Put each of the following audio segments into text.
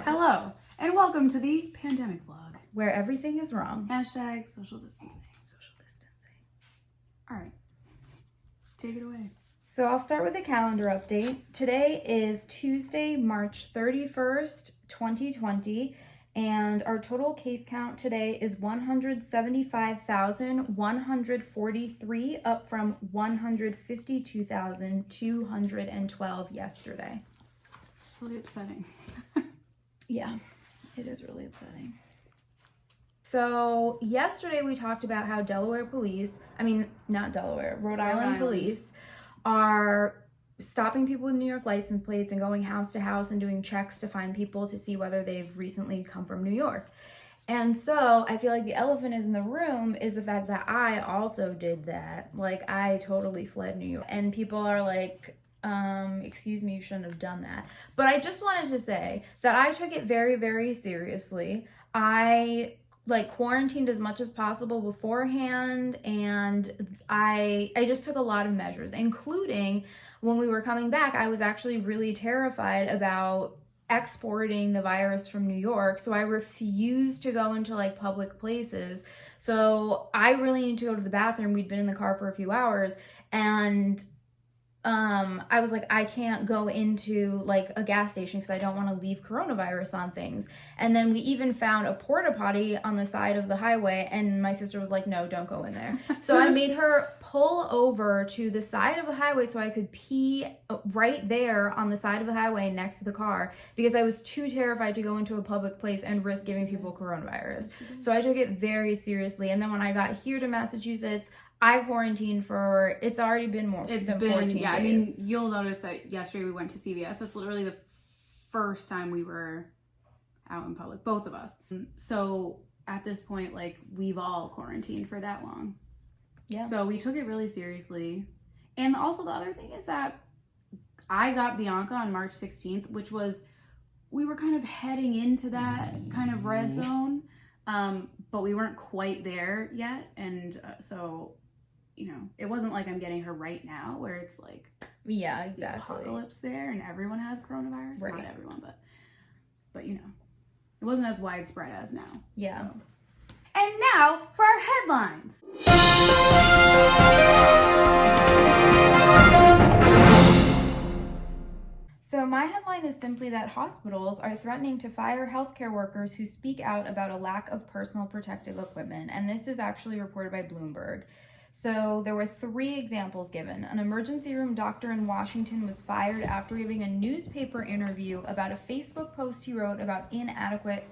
Hello, and welcome to the pandemic vlog. Where everything is wrong. Hashtag social distancing. Social distancing. All right, take it away. So I'll start with a calendar update. Today is Tuesday, March 31st, 2020, and our total case count today is 175,143, up from 152,212 yesterday. It's really upsetting. Yeah, it is really upsetting. So yesterday we talked about how Rhode Island police are stopping people with New York license plates and going house to house and doing checks to find people to see whether they've recently come from New York. And so I feel like the elephant in the room is the fact that I also did that. Like, I totally fled New York. And people are like, excuse me, you shouldn't have done that. But I just wanted to say that I took it very, very seriously. I quarantined as much as possible beforehand, and I just took a lot of measures, including when we were coming back. I was actually really terrified about exporting the virus from New York, so I refused to go into public places. So I really need to go to the bathroom. We'd been in the car for a few hours, and I was like, I can't go into a gas station because I don't want to leave coronavirus on things. And then we even found a porta potty on the side of the highway, and my sister was like, no, don't go in there. So I made her pull over to the side of the highway so I could pee right there on the side of the highway next to the car, because I was too terrified to go into a public place and risk giving people coronavirus. So I took it very seriously. And then when I got here to Massachusetts, I quarantined for, it's already been more than 14 days. I mean, you'll notice that yesterday we went to CVS. That's literally the first time we were out in public, both of us. So at this point, we've all quarantined for that long. Yeah. So we took it really seriously. And also the other thing is that I got Bianca on March 16th, which was, we were kind of heading into that kind of red zone, but we weren't quite there yet. And so, it wasn't like I'm getting her right now where it's yeah, exactly, the apocalypse there and everyone has coronavirus. Right. Not everyone, but it wasn't as widespread as now. Yeah. So. And now for our headlines. So my headline is simply that hospitals are threatening to fire healthcare workers who speak out about a lack of personal protective equipment. And this is actually reported by Bloomberg. So there were 3 examples given. An emergency room doctor in Washington was fired after giving a newspaper interview about a Facebook post he wrote about inadequate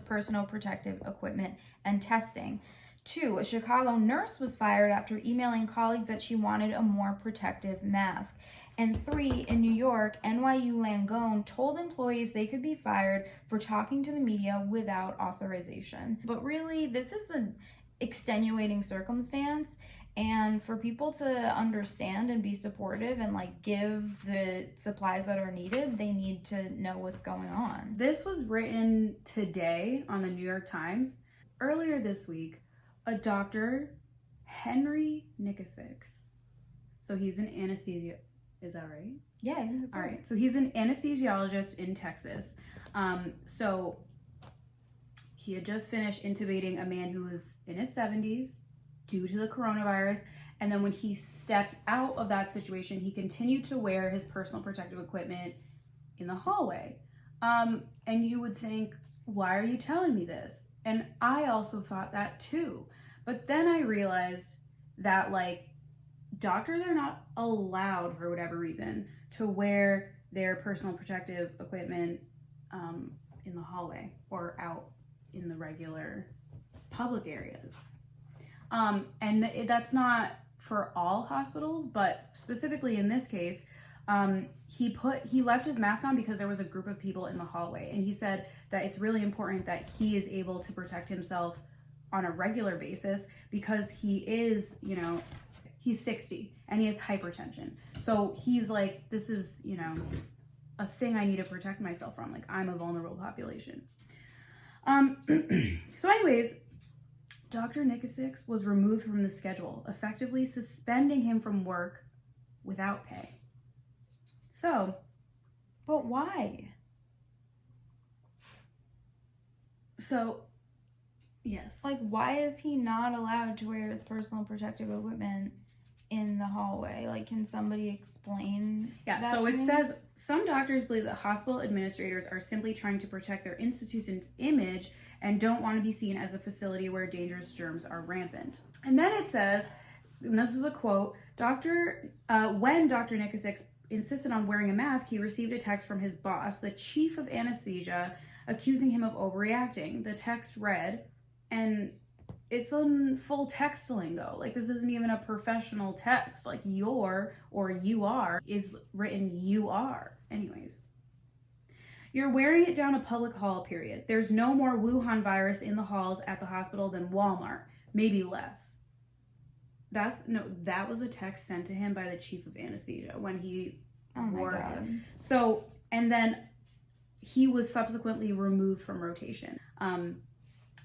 personal protective equipment and testing. 2, a Chicago nurse was fired after emailing colleagues that she wanted a more protective mask. And 3, in New York, NYU Langone told employees they could be fired for talking to the media without authorization. But really, this is an extenuating circumstance. And for people to understand and be supportive and give the supplies that are needed, they need to know what's going on. This was written today on the New York Times. Earlier this week, a doctor, Henry Nikasics, so he's an anesthesia, is that right? Yeah, I think that's all right. So he's an anesthesiologist in Texas. So he had just finished intubating a man who was in his 70s due to the coronavirus. And then when he stepped out of that situation, he continued to wear his personal protective equipment in the hallway. And you would think, why are you telling me this? And I also thought that too. But then I realized that doctors are not allowed, for whatever reason, to wear their personal protective equipment in the hallway or out in the regular public areas. And that's not for all hospitals, but specifically in this case, he left his mask on because there was a group of people in the hallway, and he said that it's really important that he is able to protect himself on a regular basis because he is, he's 60 and he has hypertension. So he's like, this is, a thing I need to protect myself from. I'm a vulnerable population. So anyways, Dr. Nikasics was removed from the schedule, effectively suspending him from work without pay. So, But why? So, yes. Like, why is he not allowed to wear his personal protective equipment in the hallway? Like, can somebody explain Yeah, that so to it me? says some doctors believe that hospital administrators are simply trying to protect their institution's image and don't want to be seen as a facility where dangerous germs are rampant. And then it says, and this is a quote, when Dr. Nikasic insisted on wearing a mask, he received a text from his boss, the chief of anesthesia, accusing him of overreacting. The text read, and it's in full text lingo. Like, this isn't even a professional text. Like, your or you are is written you are. Anyways. You're wearing it down a public hall, period. There's no more Wuhan virus in the halls at the hospital than Walmart. Maybe less. That was a text sent to him by the chief of anesthesia when he wore it. So, and then he was subsequently removed from rotation.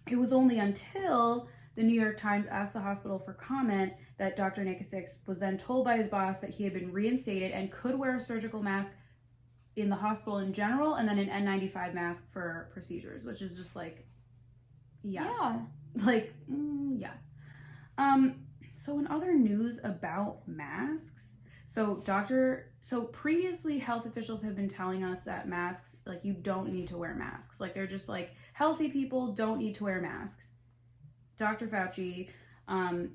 It was only until the New York Times asked the hospital for comment that Dr. Nikasic was then told by his boss that he had been reinstated and could wear a surgical mask in the hospital in general, and then an N95 mask for procedures, which is just like, yeah. Like, yeah. So in other news about masks, so previously health officials have been telling us that masks, like, you don't need to wear masks. Like, they're just like, healthy people don't need to wear masks. Dr. Fauci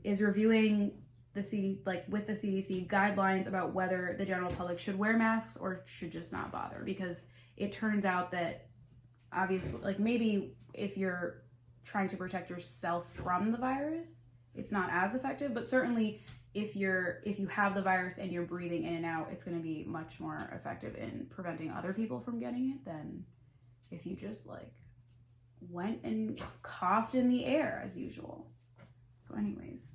is reviewing with the CDC guidelines about whether the general public should wear masks or should just not bother, because it turns out that obviously, like, maybe if you're trying to protect yourself from the virus, it's not as effective, but certainly if you have the virus and you're breathing in and out, it's going to be much more effective in preventing other people from getting it than if you just like went and coughed in the air as usual. So anyways,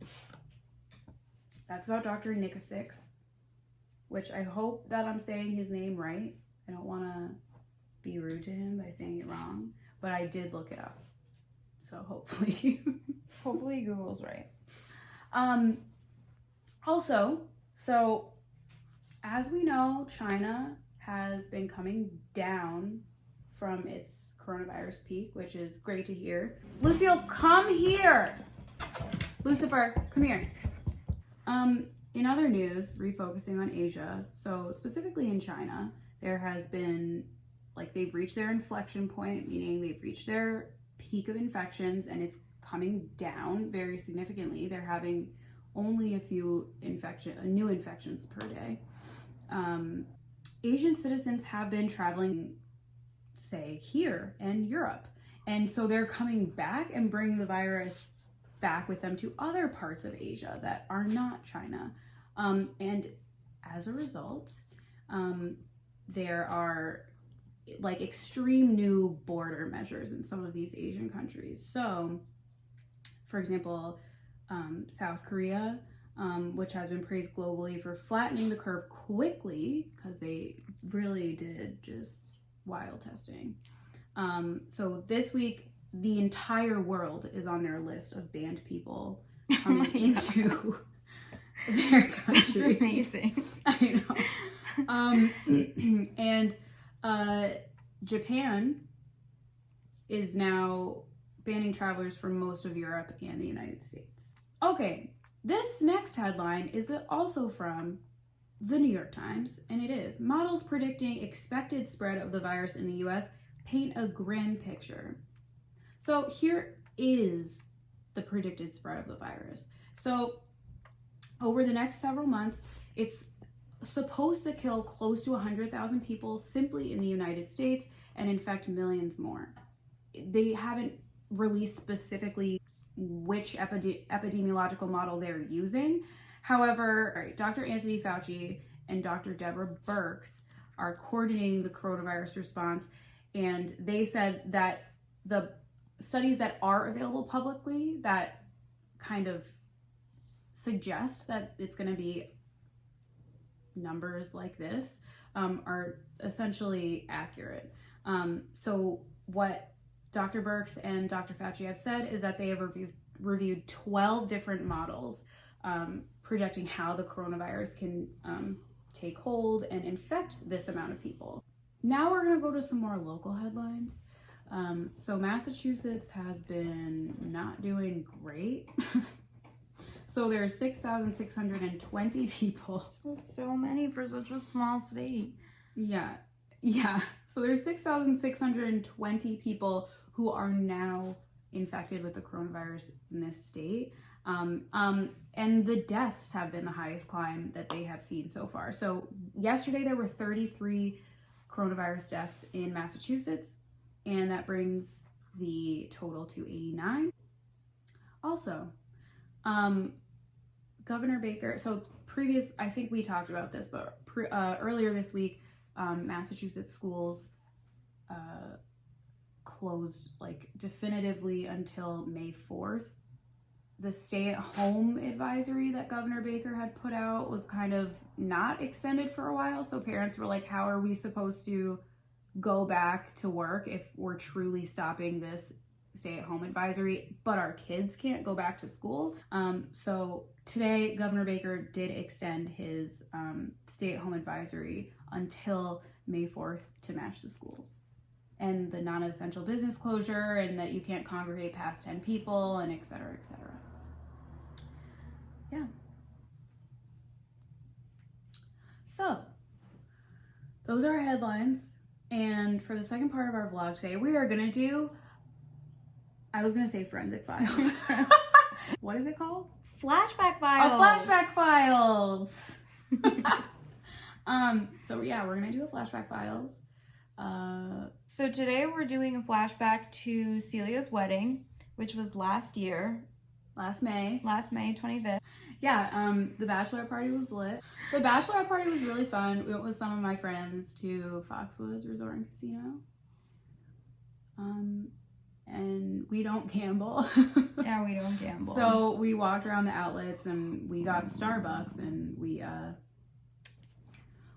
that's about Dr. Nikasic, which I hope that I'm saying his name right. I don't want to be rude to him by saying it wrong, but I did look it up. So hopefully Google's right. Also, so as we know, China has been coming down from its coronavirus peak, which is great to hear. Lucille, come here. Lucifer, come here. In other news, refocusing on Asia, so specifically in China, there has been, like, they've reached their inflection point, meaning they've reached their peak of infections, and it's coming down very significantly. They're having only a few new infections per day. Asian citizens have been traveling, say, here and Europe, and so they're coming back and bringing the virus back with them to other parts of Asia that are not China. And as a result, there are like extreme new border measures in some of these Asian countries. So, for example, South Korea, which has been praised globally for flattening the curve quickly, because they really did just wild testing. So this week, the entire world is on their list of banned people coming into their country. That's amazing. I know. And Japan is now banning travelers from most of Europe and the United States. Okay, this next headline is also from the New York Times, and it is, models predicting expected spread of the virus in the US paint a grim picture. So here is the predicted spread of the virus. So over the next several months, it's supposed to kill close to 100,000 people simply in the United States and infect millions more. They haven't released specifically which epidemiological model they're using. However, Dr. Anthony Fauci and Dr. Deborah Birx are coordinating the coronavirus response, and they said that the studies that are available publicly that kind of suggest that it's going to be numbers like this are essentially accurate. So what Dr. Birx and Dr. Fauci have said is that they have reviewed 12 different models projecting how the coronavirus can take hold and infect this amount of people. Now we're going to go to some more local headlines. So Massachusetts has been not doing great. So there are 6,620 people. That's so many for such a small state. Yeah. So there's 6,620 people who are now infected with the coronavirus in this state. And the deaths have been the highest climb that they have seen so far. So yesterday there were 33 coronavirus deaths in Massachusetts, and that brings the total to 89. Also, Governor Baker, so I think we talked about this, but earlier this week, Massachusetts schools closed like definitively until May 4th. The stay-at-home advisory that Governor Baker had put out was kind of not extended for a while, so parents were like, how are we supposed to go back to work if we're truly stopping this stay-at-home advisory, but our kids can't go back to school? So today, Governor Baker did extend his stay-at-home advisory until May 4th to match the schools. And the non-essential business closure, and that you can't congregate past 10 people, and et cetera, et cetera. Yeah. So, those are our headlines. And for the second part of our vlog today, we are going to do, I was going to say forensic files. What is it called? Flashback files. Flashback files. So yeah, we're going to do a flashback files. So today we're doing a flashback to Celia's wedding, which was last year. Last May 25th. Yeah, the bachelorette party was lit. The bachelorette party was really fun. We went with some of my friends to Foxwoods Resort and Casino. And we don't gamble. Yeah, we don't gamble. So we walked around the outlets and we got Starbucks, and we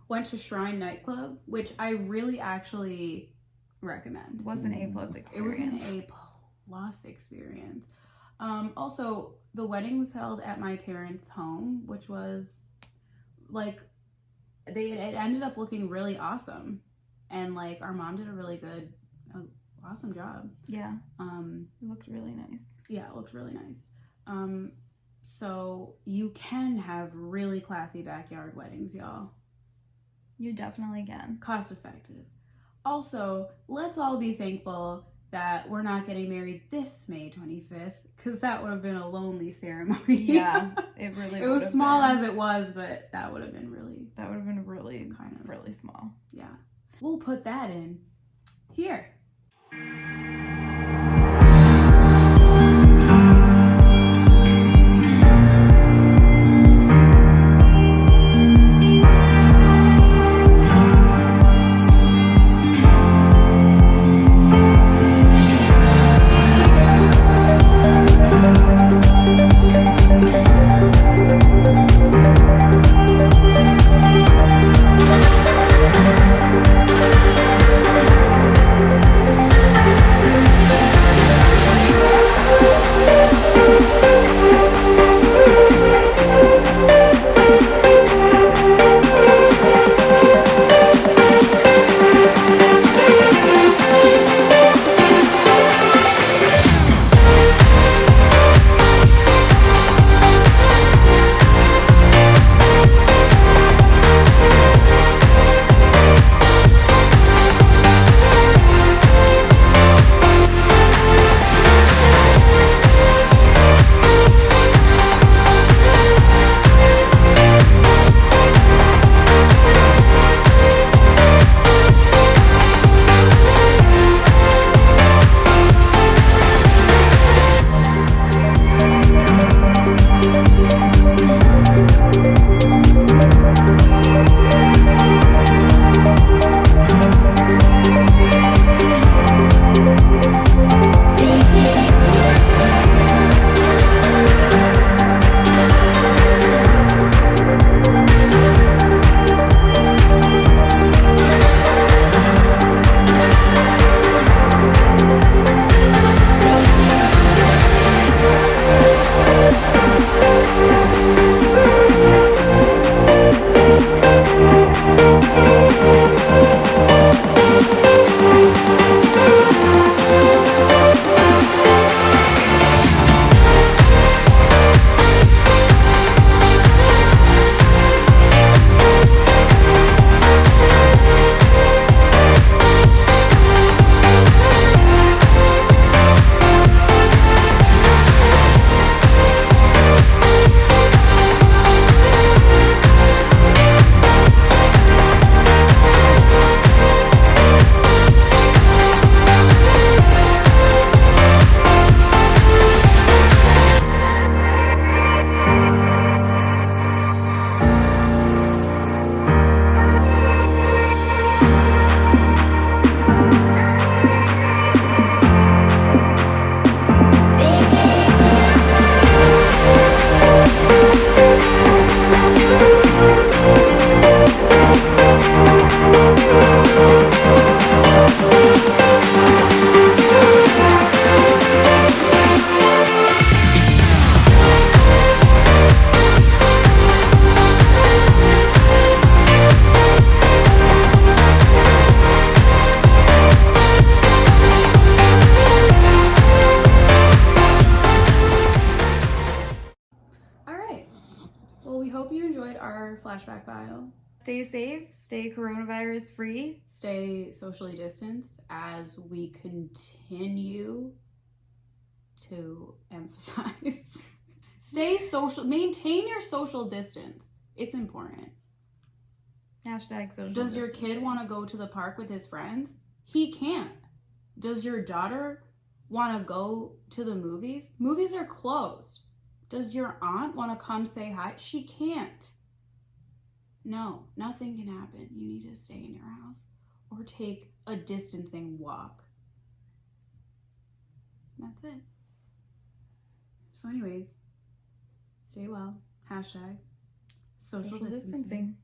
went to Shrine Nightclub, which I really actually recommend. It was an A+ experience. It was an A+ experience. Also, the wedding was held at my parents' home, which was like, it ended up looking really awesome, and like our mom did a really good, awesome job. Yeah. It looked really nice. Yeah, it looked really nice. So you can have really classy backyard weddings, y'all. You definitely can. Cost effective. Also, let's all be thankful that we're not getting married this May 25th, because that would have been a lonely ceremony. Yeah, it really it was small as it was, but that would have been really kind of really small. Yeah. We'll put that in here. hope you enjoyed our flashback file. Stay safe, stay coronavirus free. Stay socially distanced as we continue to emphasize. Stay social, maintain your social distance. It's important. Hashtag social Does your distancing. kid want to go to the park with his friends? He can't. Does your daughter want to go to the movies? Movies are closed. Does your aunt want to come say hi? She can't. No, nothing can happen. You need to stay in your house or take a distancing walk. That's it. So anyways, stay well. Hashtag social distancing.